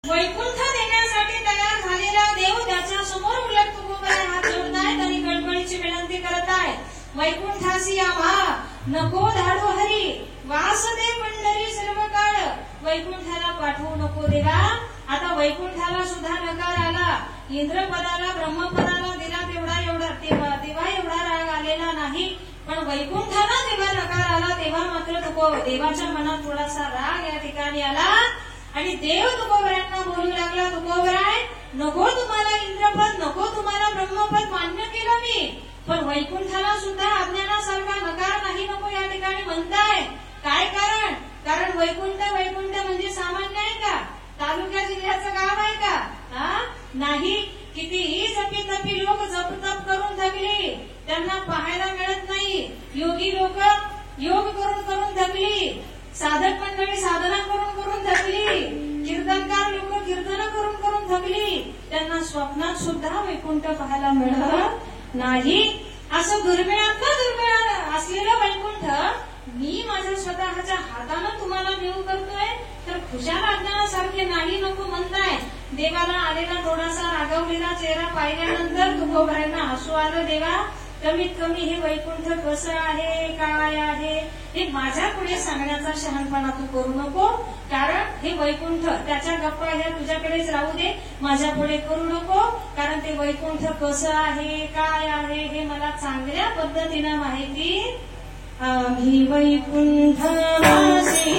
वैकुंठ देण्यासाठी तयार झालेला देव त्याच्या समोर उलट तुकोबराय हात जोडतायत आणि कळकळीची विनंती करत आहेत. वैकुंठासी आम्हा नको धाडो हरी, वासदे पंढरी सर्व काळ. वैकुंठाला पाठवू नको देवा. आता वैकुंठाला सुद्धा नकार आला. इंद्रपदाला ब्रह्मपदाला दिला तेव्हा एवढा राग आलेला नाही, पण वैकुंठाला जेव्हा नकार आला तेव्हा मात्र देवाच्या मनात थोडासा राग या ठिकाणी आला आणि देव तुकोबरायांना बोलू लागला, तुकोबराय नको तुम्हाला इंद्रपद, नको तुम्हाला ब्रह्मपद, मान्य केलं मी, पण वैकुंठाला सुद्धा अज्ञानासारखा नकार नाही नको या ठिकाणी म्हणताय. काय कारण? कारण वैकुंठ म्हणजे सामान्य आहे का? तालुक्या जिल्ह्याचं गाव आहे का? नाही. कितीही जपी तपी लोक जप तप करून थकली, त्यांना पाहायला मिळत नाही. योगी लोक योग करून थकली, साधक मंडळी साधना करून थकली, कीर्तनकार लोक कीर्तन करून थकली, त्यांना स्वप्नात सुद्धा वैकुंठ पाहायला मिळत नाही. असं दुर्मिळातलं दुर्मिळ असलेलं वैकुंठ मी माझ्या स्वतःच्या हातानं तुम्हाला देऊ करतोय, तर खुशाल अज्ञानासारखे नाही नको म्हणताय. देवाला आलेला थोडासा रागवलेला चेहरा पाहिल्यानंतर तुकोबरायांना हसू आलं. देवा कमीत कमी हे वैकुंठ कसं आहे, काय आहे हे माझ्या पुढे सांगण्याचा शहाणपणा तू करू नको, कारण हे वैकुंठ त्याच्या गप्पा ह्या तुझ्याकडेच राहू दे, माझ्या पुढे करू नको, कारण ते वैकुंठ कसं आहे, काय आहे हे मला चांगल्या पद्धतीनं माहिती. आम्ही वैकुंठवासी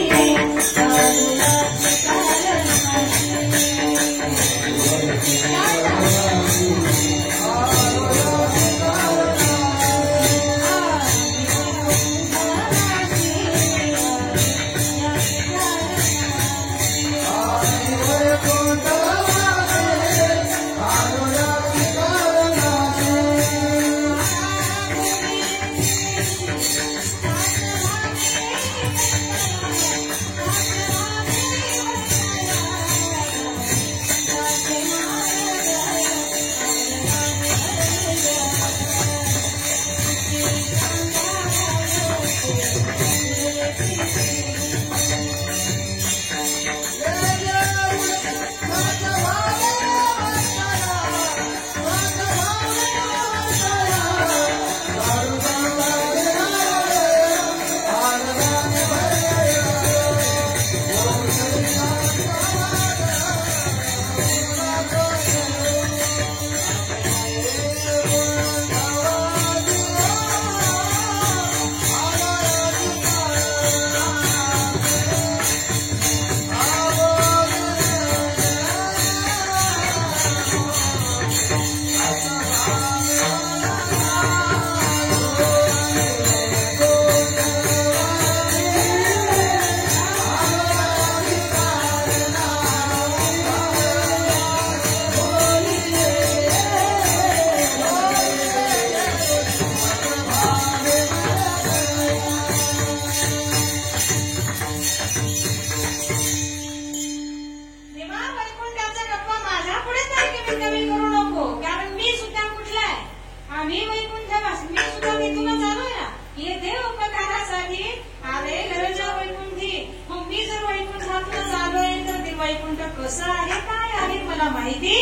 कसं आहे, काय आहे मला माहिती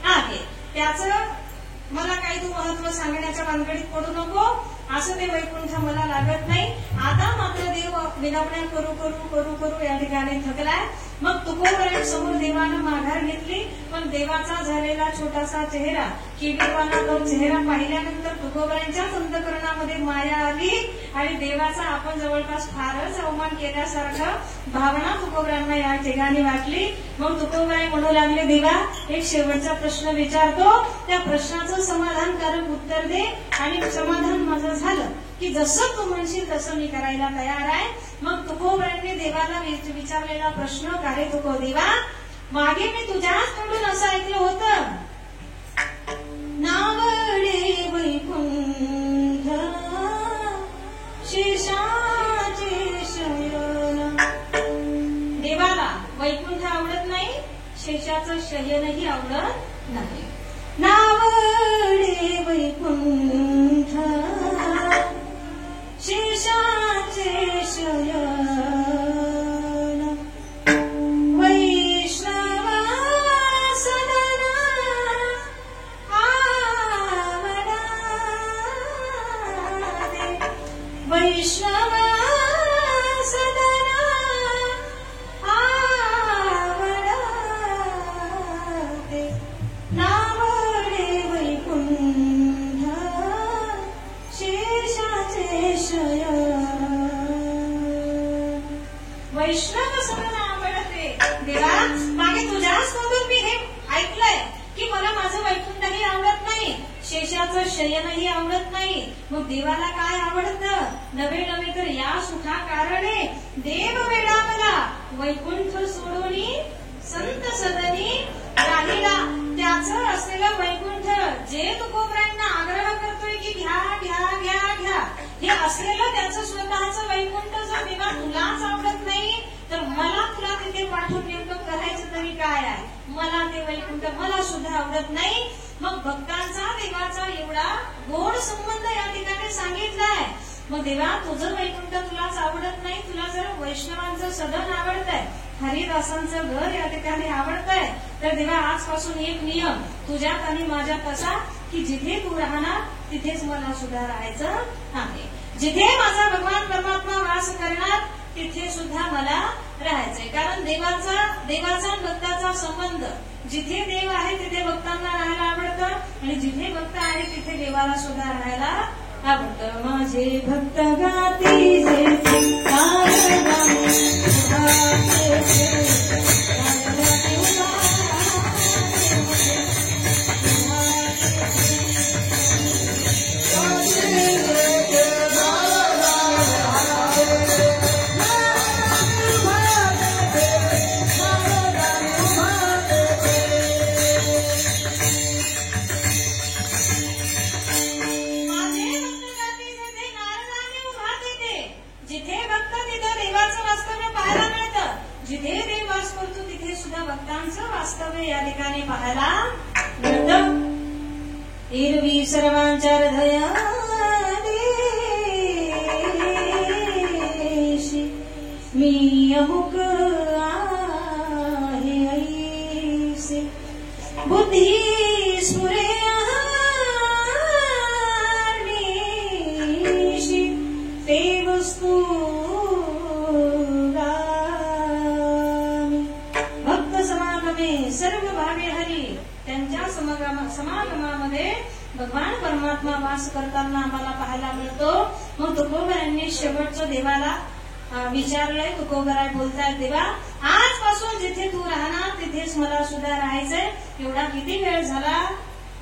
आहे. त्याचं मला काही तू महत्व सांगण्याच्या भानगडीत पडू नको. असं ते वैकुंठ मला लागत नाही. आता मात्र देव विनवण्या करू या ठिकाणी थकलाय. मग तुकोबरायांसमोर देवानं माघार घेतली, पण देवाचा झालेला छोटासा चेहरा, किडीवाना तो चेहरा पाहिल्यानंतर तुकोबरायांच्याच अंतःकरणामध्ये माया आली आणि देवाचा आपण जवळपास फारच अवमान केल्यासारखं भावना तुकोबरायांना या ठिकाणी वाटली. मग तुकोबराय म्हणू लागले, देवा एक शेवटचा प्रश्न विचारतो, त्या प्रश्नाचं समाधानकारक उत्तर दे आणि समाधान माझं झालं की जसं तू म्हणशील तसं मी करायला तयार आहे. मग तुकोबरायांनी देवाला विचारलेला प्रश्न, का रे तुको देवा, मागे मी तुझ्याच तोंडून असं ऐकलं होतं, नावडे वैकुंठ शेषाचे शयन. देवाला वैकुंठ आवडत नाही, शेषाचं शयनही आवडत नाही. नावडे वैकुंठ शेषाचे शयन, वैष्णवा शयनही आवडत नाही. मग देवाला काय आवडतं? नवे नवे तर या सुखा कारणे देव वेडा मला वैकुंठ सोडून संत सदनी राहिला. त्याचं असलेलं वैकुंठ जे तुकोबरायांना आग्रह करतोय की घ्या घ्या घ्या घ्या, हे असलेलं त्याचं स्वतःचं वैकुंठ जर देवा तुलाच आवडत नाही तर मला तुला तिथे पाठवून नेमकं करायचं तरी काय आहे? मला ते वैकुंठ मला सुद्धा आवडत नाही. मग भक्तांचा देवाचा एवढा गोड संबंध या ठिकाणी सांगितलाय. मग देवा तुझं वैकुंठ तुलाच आवडत नाही, तुला जर वैष्णवांचं सदन आवडतंय, हरिदासांचं घर या ठिकाणी आवडतंय, तर देवा आजपासून एक नियम तुझ्यात आणि माझ्यात असा की जिथे तू राहणार तिथेच मला सुद्धा राहायचं आहे. जिथे माझा भगवान परमात्मा वास करणार तिथे सुद्धा मला राहायचंय. कारण देवाचा भक्ताचा संबंध, जिथे देव आहे तिथे भक्तांना राहायला आवडतं आणि जिथे भक्त आहे तिथे देवाला सुद्धा राहायला आवडतं. माझे भक्त गाती वास्तव्य या ठिकाणी पाहायला मिळतं. एरवी सर्वांच्या हृदयात मी अमुक आहे ऐसे बुद्धी स्फुरे ते वस्तू सर्व भावे हरी. त्यांच्या समागमामध्ये भगवान परमात्मा वास करताना आम्हाला पाहायला मिळतो. मग तुकोबरायांनी शेवटचं देवाला विचारलंय. तुकोबराय बोलतायत, देवा आजपासून जिथे तू राहणार तिथेच मला सुद्धा राहायचंय. एवढा किती वेळ झाला?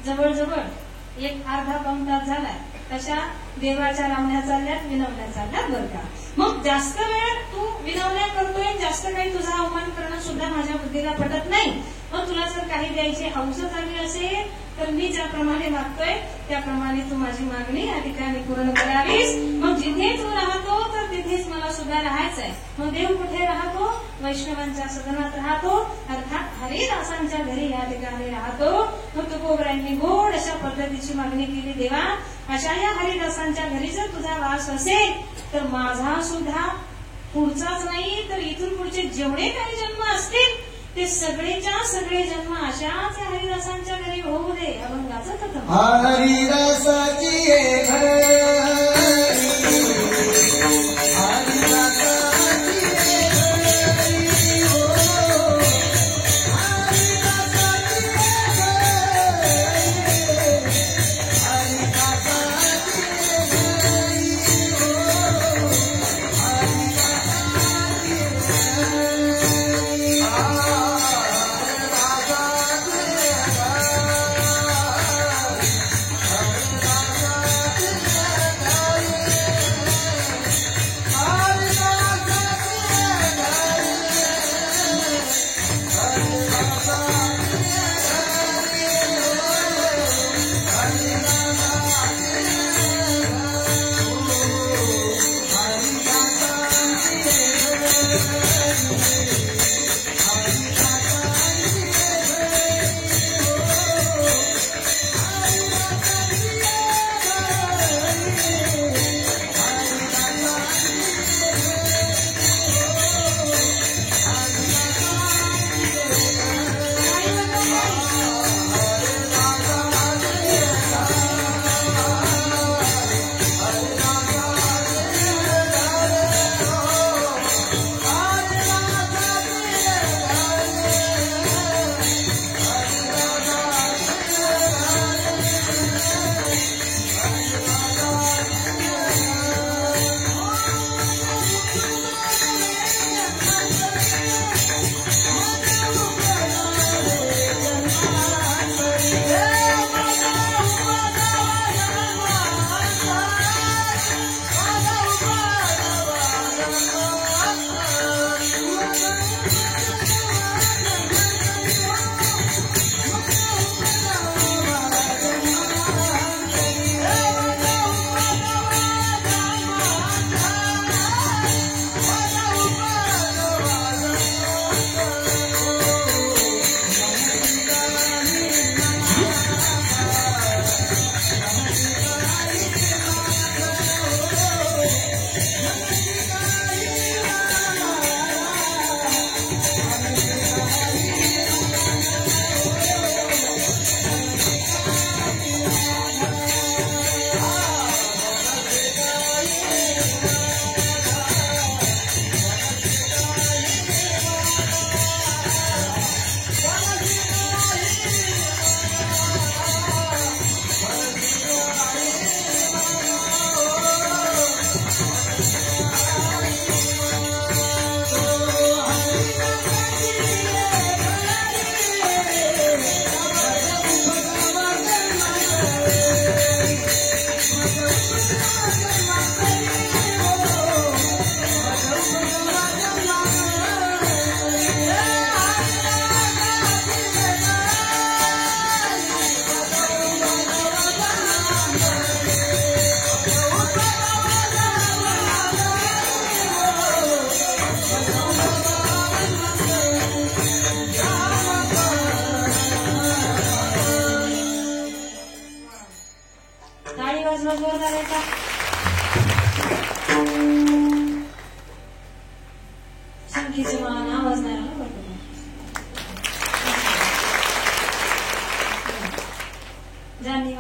जवळजवळ एक अर्धा पाऊण तास झालाय. तशा देवाच्या लावण्या चालल्यात, विनवण्या चालल्यात बरं का. मग जास्त वेळ तू विनवण्या करतोय, जास्त काही तुझा अवमान करणं सुद्धा माझ्या बुद्धीला पटत नाही. मग तुला जर काही द्यायची हौस झाली असेल तर मी ज्याप्रमाणे मागतोय त्याप्रमाणे तू माझी मागणी या ठिकाणी पूर्ण करावीस. मग जिथे तू राहतो तर तिथेच मला सुद्धा राहायचंय. मग देव कुठे राहतो? वैष्णवांच्या सदनात राहतो, अर्थात हरिदासांच्या घरी या ठिकाणी राहतो. मग तुकोबरायांनी गोड अशा पद्धतीची मागणी केली, देवा अशा या हरिदासांच्या घरी जर तुझा वास असेल तर माझा सुद्धा पुढचाच नाही तर इथून पुढचे जेवढे काही जन्म असतील ते सगळेच्या सगळे जन्म अशाच हरिदासांच्या घरी होऊ दे. अभंगाचं कथन हरिदासाची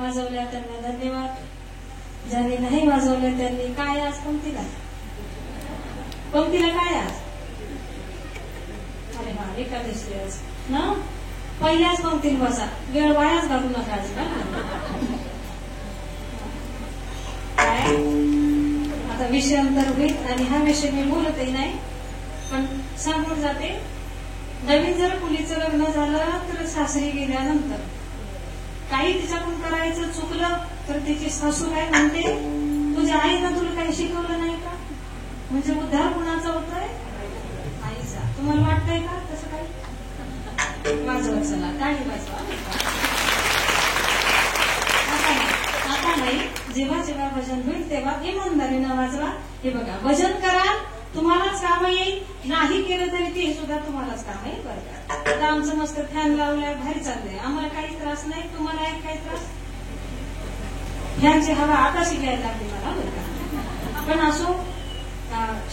वाजवल्या त्यांना धन्यवाद, ज्यांनी नाही वाजवल्या त्यांनी काय आज पंक्तीला काय आज? अरे हा एकादशी आज ना, पहिल्याच पंक्तीत बसा, वेळ वायाच घालू नका आज का. काय आता विषयांतर होईल आणि हा विषय मी बोलतही नाही, पण सांगून जाते. नवीन जर मुलीचं लग्न झालं तर सासरी गेल्यानंतर काही तिच्याकडून करायचं चुकलं तर तिची सासू काय म्हणते, तुझ्या आईनं तुला काही शिकवलं नाही का? म्हणजे उद्धार कुणाचा होतोय? आईचा. तुम्हाला वाटतंय का तसं काही? वाजवा चला, टाळी वाजवा. आता नाही, जेव्हा जेव्हा भजन होईल तेव्हा इमानदारीनं वाजवा. हे बघा, भजन करा, तुम्हालाच काम येईल, नाही केलं तरी ते सुद्धा तुम्हालाच काम येईल. बरं का, आता आमचं मस्त फॅन लावलाय, भारी चाललंय, आम्हाला काही त्रास नाही. तुम्हाला आहे काही त्रास? फॅनची हवा आता शिकायला लागली मला. बरं का, पण असो,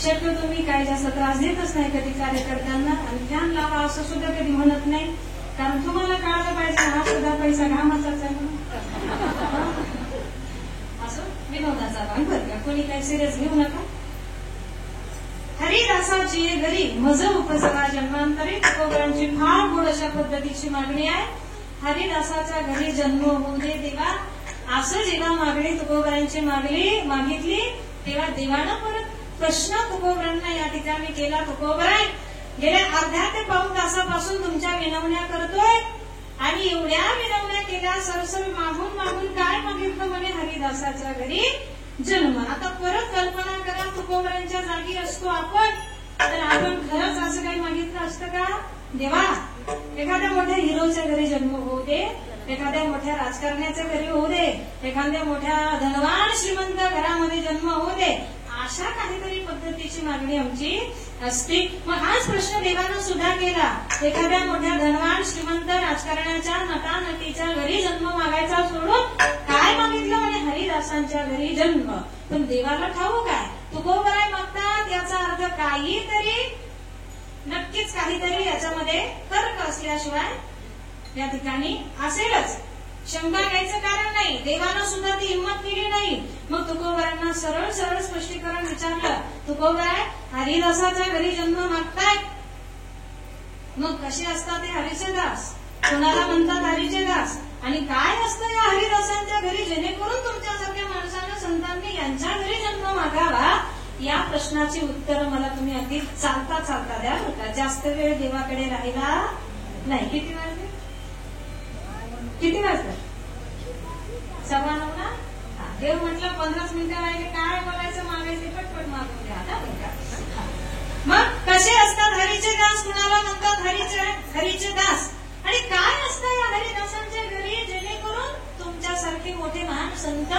शक्यतो मी काही जास्त त्रास देतच नाही कधी कार्यकर्त्यांना. आणि फॅन लावा असं सुद्धा कधी म्हणत नाही, कारण तुम्हाला कळायला पाहिजे हा सुद्धा पैसा घामाचाच आहे म्हणून. असं विनोदाचा भाग. बरं का, कोणी काही सिरियस घेऊ नका. हरिदासाची घरी मज उपसला जन्मांतरी तुकोबरांची फार गोड अशा पद्धतीची मागणी आहे. हरिदासाच्या घरी जन्म होऊ दे देवा, असं जेव्हा मागणी तुकोबरांची मागितली तेव्हा देवानं परत प्रश्न तुकोबरांना या ठिकाणी केला. तुकोबराय, गेल्या अर्ध्या ते पाऊण तासापासून तुमच्या विनवण्या करतोय आणि एवढ्या विनवण्या केल्या, सरसर मागून काय मागितलं म्हणे? हरिदासाच्या घरी जन्म. आता परत कल्पना करा, तुकोबरांच्या जागी असतो आपण तर आपण खरंच असं काही मागितलं असतं का? देवा, एखाद्या मोठ्या हिरोच्या घरी जन्म होऊ दे, एखाद्या मोठ्या राजकारण्याच्या घरी होऊ दे, एखाद्या मोठ्या धनवान श्रीमंत घरामध्ये जन्म होऊ दे, अशा काहीतरी पद्धतीची मागणी आमची असते. मग हाच प्रश्न देवानं सुद्धा केला. एखाद्या मोठ्या धनवान श्रीमंत राजकारण्याच्या नटा नटीच्या घरी जन्म मागायचा सोडून काय मागितलं म्हणे? हरिदासांच्या घरी जन्म. पण देवाला ठाऊक काय तुकोबराय मागतात, याचा अर्थ काहीतरी, नक्कीच काहीतरी याच्यामध्ये तर्क असल्याशिवाय या ठिकाणी असेलच. शंका घ्यायचं कारण नाही. देवानं सुद्धा ती हिंमत केली नाही. मग तुकोबरांना सरळ सरळ स्पष्टीकरण विचारलं. तुकोबराय, हरिदासाच्या घरी जन्म मागताय, मग कसे असतात ते हरीचे दास? कोणाला म्हणतात हरीचे दास? आणि काय असतं या हरिदासांच्या घरी जेणेकरून तुमच्यासारख्या माणसानं, संतांनी यांच्या घरी जन्म मागावा? या प्रश्नाची उत्तर मला तुम्ही अगदी चालता चालता द्या बरं का. जास्त वेळ देवाकडे राहिला नाही. किती वाजले? किती वाजलं? 9:15 ना. देव म्हटलं 15 मिनिटं राहिले, काय बोलायचं मागायचे पटपट मागून द्या आता बरं का. मग कसे असतात हरीचे दास? कुणाला म्हणतात हरीचे दास? आणि काय असतं या हरिदासांच्या घरी जेणेकरून तुमच्यासारखे मोठे महान संत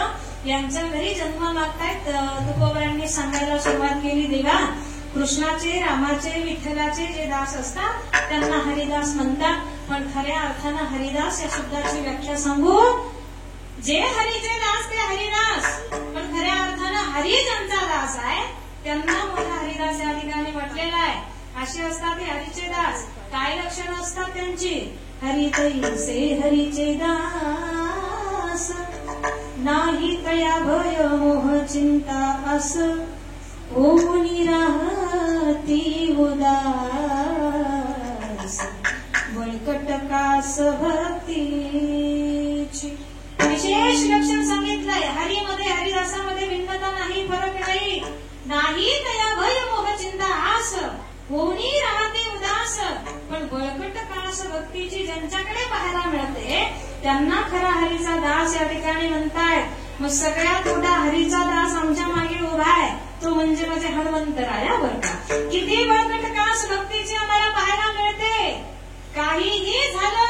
यांच्या घरी जन्म मागतायत? तुकोबरांनी सांगायला सुरुवात केली. देवा, कृष्णाचे, रामाचे, विठ्ठलाचे जे दास असतात त्यांना हरिदास म्हणतात. पण खऱ्या अर्थानं हरिदास या शब्दाची व्याख्या सांगू, जे हरीचे दास ते हरिदास, पण खऱ्या अर्थानं हरी ज्यांचा दास आहे त्यांना मोठा हरिदास या ठिकाणी म्हटलेला आहे. असे असतात हे हरीचे दास. काय लक्षणं असतात त्यांची? हरितैसे हरीचे दास, नाही तया भय मोह चिंता अस, ओनी राहती उदास, बळकट कास भक्तीची. विशेष लक्षण सांगितलंय. हरीमध्ये, हरिदासामध्ये भिन्नता नाही, फरक नाही. नाही तया भय मोह चिंता आस, कोणी राहते उदास, पण बळकट कास भक्तीची ज्यांच्याकडे पाहायला मिळते त्यांना खरा हरीचा दास या ठिकाणी म्हणतायत. मग सगळ्यात मोठा हरीचा दास आमच्या मागे उभा आहे, तो म्हणजे माझे हनुमंतराया बरं का. किती बळकट कास भक्तीची आम्हाला पाहायला मिळते. काहीही झालं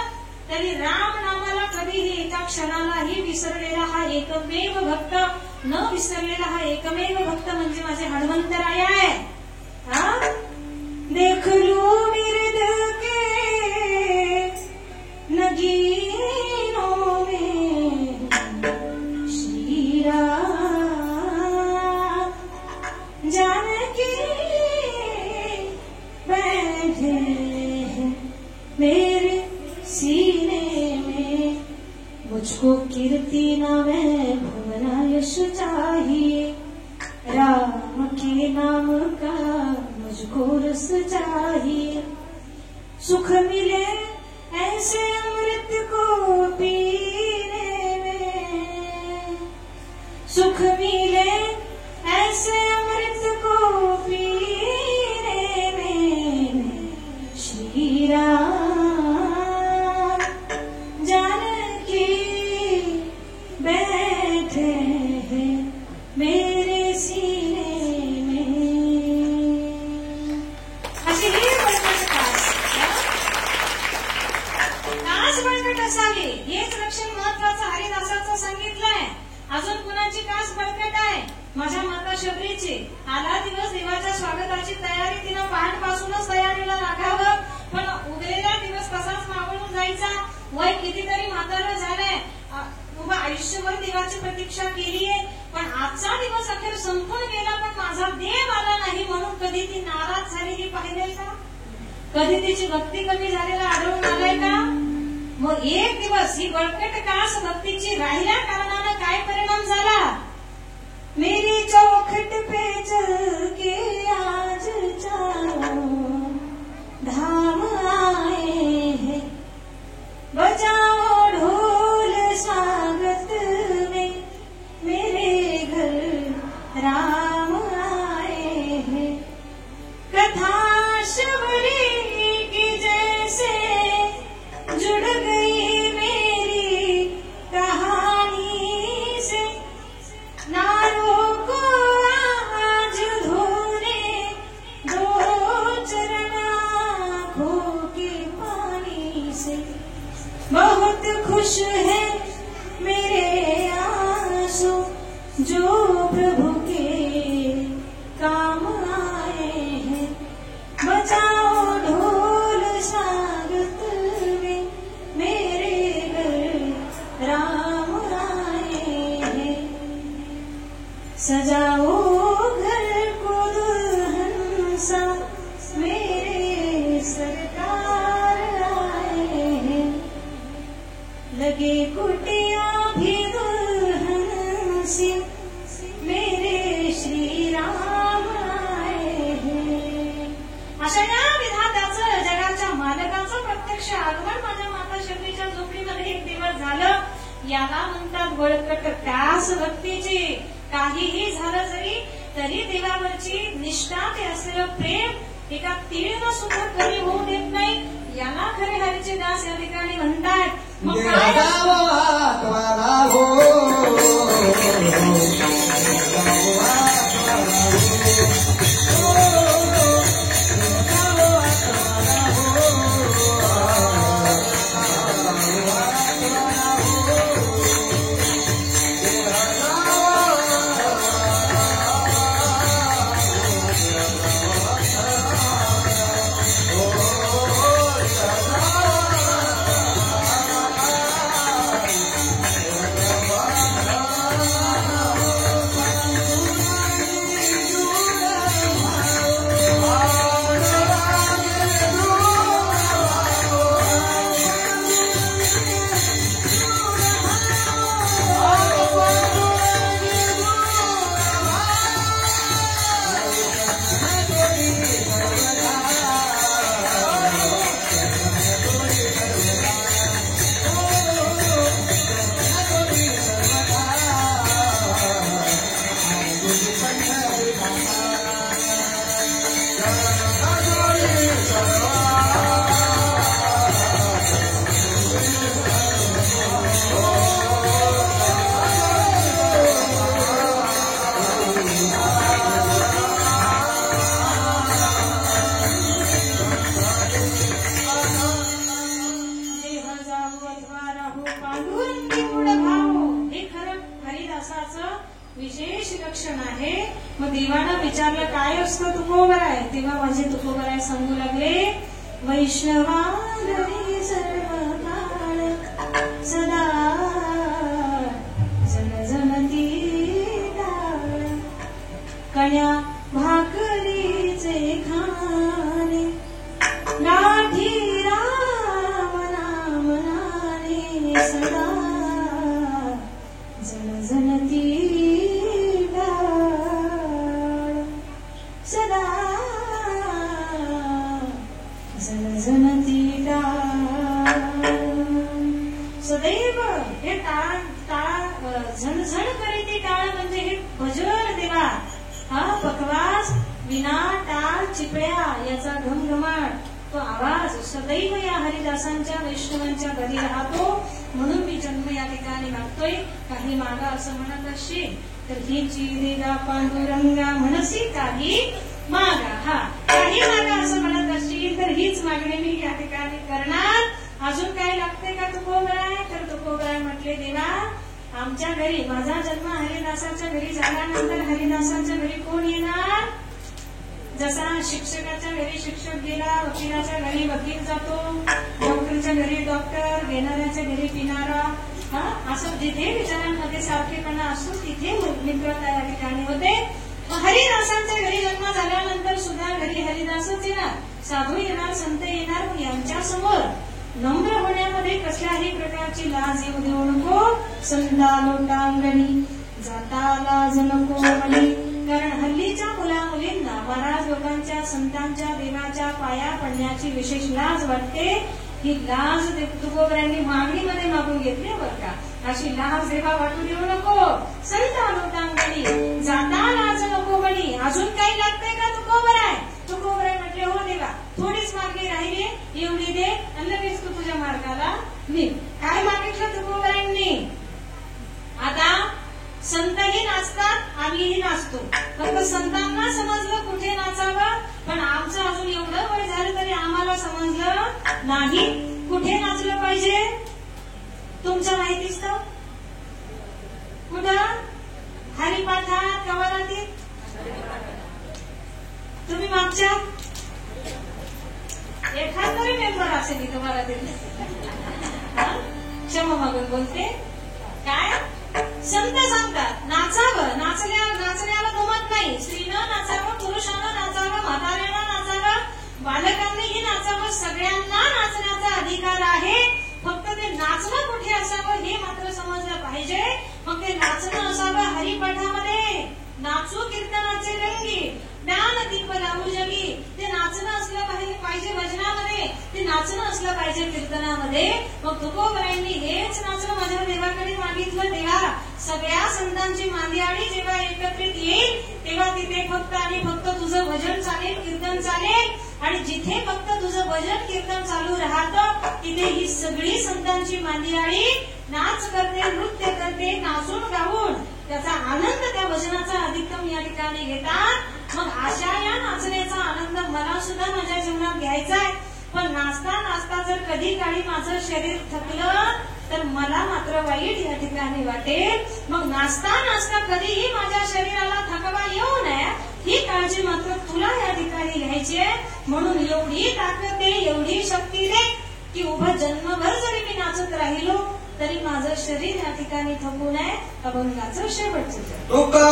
तरी राम नामाला कधीही एका क्षणालाही विसरलेला हा एकमेव भक्त, न विसरलेला हा एकमेव भक्त म्हणजे माझे हनुमंतराय आहे. हा, देख लो मेरे दिल के नगीनों में श्री राम जानकी बैठे मेरे सीने में, वो मुझको कीर्ति नामे भुवना यश चाहिए, राम के नाम का मुझको रस चाहिए। सुख मिले ऐसे अमृत को पीने में, सुख मिले ऐसे अमृत को पीने में। श्री राम जानकी बैठे हैं मेरे सीने में। अशी ही बळकट कास बळकट असावी, हेच लक्षण महत्वाचं हरिदासाचं सांगितलंय। अजून कुणाची कास बळकट आहे? माझ्या माता शबरीची। आला दिवस देवाच्या स्वागताची तयारी तिनं पहाटपासूनच तयारीला लागावं, पण उगलेला दिवस तसाच मावळून जायचा। वय कितीतरी म्हातारं झालंय, उभं आयुष्यभर देवाची प्रतीक्षा केलीये, पण आजचा दिवस अखेर संपून गेला, पण माझा देव आला नाही म्हणून कधी ती नाराज झालेली पाहिजे का? कधी तिची भक्ती कमी झालेला आढळून आलाय का? मग एक दिवस ही बळकट कास भक्तीची राहिल्या कारणानं काय परिणाम झाला? मेरी चौखट पे चल के आज चारों धाम आए हैं, बजाओ ढोल स्वागत में मेरे घर राम आए हैं। कथा शबरी की जैसे जुड़ गई मेरी कहानी से, नारों को आज धोने दो चरण आँखों के पानी से। बहुत खुश है मेरे आंसू जो प्रभु के काम आए हैं, बजाओ ढोल स्वागत में मेरे घर राम आए हैं। सजाओ घर को दुल्हन सा मेरे सरकार आए हैं, लगे कुटिया भी दुल्हन सी मेरे श्री राम आए हैं। अशा या विधात्याचं, जगाच्या मालकाचं प्रत्यक्ष आगमन माझ्या माता शबरीच्या झोपडीमध्ये एक दिवस झालं। याला म्हणतात बळकट कास भक्तीची। काहीही झालं तरी देवावरची निष्ठा, ते असलेलं प्रेम एका तीळनं सुद्धा कमी होऊ देत नाही। याला खरे हरीचे दास या ठिकाणी म्हणतात। मग काय विशेष लक्षण आहे। मग देवानं विचारलं काय असतं तुकोबराय, तेव्हा माझे तुकोबराय सांगू लागले, वैष्णवानरी सर्व काळ सदा जनजनती डाळ, कण्या भाकरीचे खाणे, गाठी राम नाम नाणे सदा सदैव हे झणझण करीती टाळ म्हणजे हे भजन देवा. हा पकवास विना टाळ चिपळ्या याचा घमघमाट तो आवाज सदैव या हरिदासांच्या वैष्णवांच्या घरी राहतो. म्हणून मी जन्म या ठिकाणी मागतोय. काही मागा असं म्हणत असशील तर हिची देगा पांडुरंगा म्हणसी काही मागा. हा काही मागा असं म्हणत असशील तर हीच मागणी मी या ठिकाणी करणार. अजून काय लागते का तुकोबराय? तर तुकोबराय म्हटले देवा आमच्या घरी माझा जन्म हरिदासाच्या घरी झाल्यानंतर हरिदासाच्या घरी कोण येणार? जसा शिक्षकाच्या घरी शिक्षक गेला, वकिलाच्या घरी वकील जातो, डॉक्टरच्या घरी डॉक्टर, घेणाऱ्याच्या घरी पिणारा. असं जिथे विचारांमध्ये सारखेपणा असतो तिथे मित्रता या ठिकाणी होते. हरिदासांच्या घरी जन्म झाल्यानंतर सुद्धा घरी हरिदासच येणार, साधू येणार, संत येणार. पण यांच्या समोर नम्र होण्यामध्ये कसल्याही प्रकारची लाज येऊ देऊ नको. संता लोटांगणी जाता लाज नको म्हणे. कारण हल्लीच्या मुला मुलींना महाराज लोकांच्या संतांच्या देवाच्या पाया पडण्याची विशेष लाज वाटते. ही लाज तुकोबरायांनी मागणीमध्ये मागून घेतली बरं का. अशी लाज देवा वाटू देऊ नको. संता लोटांगणी जाता लाज नको म्हणी. अजून काही लागतंय का तुकोबराय? तुकोबराय म्हटले हो देवा थोडीच मागणी राहिली एवढी दे आणि लगेच तू तुझ्या मार्गाला निघ. काय मागितलं तुकोबरायांनी? आता संतही नाचतात आम्हीही नाचतो. फक्त संतांना समजलं कुठे नाचावं, पण आमचं अजून एवढं वय झालं तरी आम्हाला समजलं नाही कुठे नाचलं पाहिजे. तुमच्या माहितीच तर कुठं? हरिपाठात, कवारातीत. तुम्ही मागच्या एखाद तरी मेंबर असेल इथं मराठीत. क्षमा मागून बोलते. काय संत सांगतात नाचावं, नाचण्याला दुमत नाही. स्त्रीनं नाचावं, पुरुषानं नाचावं, म्हाताऱ्यानं नाचावं, बालकांनीही नाचावं. सगळ्यांना नाचण्याचा अधिकार आहे. फक्त ते नाचणं कुठे असावं हे मात्र समजलं पाहिजे. मग ते नाचणं असावं हरिपाठामध्ये. नाचू कीर्तनाचे रंगी ज्ञान दीप लावू जगी. ते नाचणं असलं पाहिजे भजनामध्ये, ते नाचणं असलं पाहिजे कीर्तनामध्ये. मग तुकोबरायांनी हेच नाचणं माझ्या देवाकडे मागितलं. देवा सगळ्या संतांची मांदियाळी जेव्हा एकत्रित येईल तेव्हा तिथे फक्त आणि फक्त तुझं भजन चालेल, कीर्तन चालेल. आणि जिथे फक्त तुझं भजन कीर्तन चालू राहतं तिथे ही सगळी संतांची मांदियाळी नाच करते, नृत्य करते, नाचून गाऊन त्याचा आनंद, त्या भजनाचा अधिकतम या ठिकाणी घेतात. मग अशा या नाचण्याचा आनंद मला सुद्धा माझ्या जीवनात घ्यायचा आहे. पण नाचता नाचता जर कधी काळी माझं शरीर थकलं तर मला मात्र वाईट या ठिकाणी वाटेल. मग नाचता नाचता कधीही माझ्या शरीराला थकवा येऊ नये ही काळजी मात्र तुला या ठिकाणी घ्यायची आहे. म्हणून एवढी ताकद दे, एवढी शक्ती दे की उभं जन्मभर जरी मी नाचत राहिलो तरी माझं शरीर या ठिकाणी थकू नये. अभंगाचं शेवटचं तुका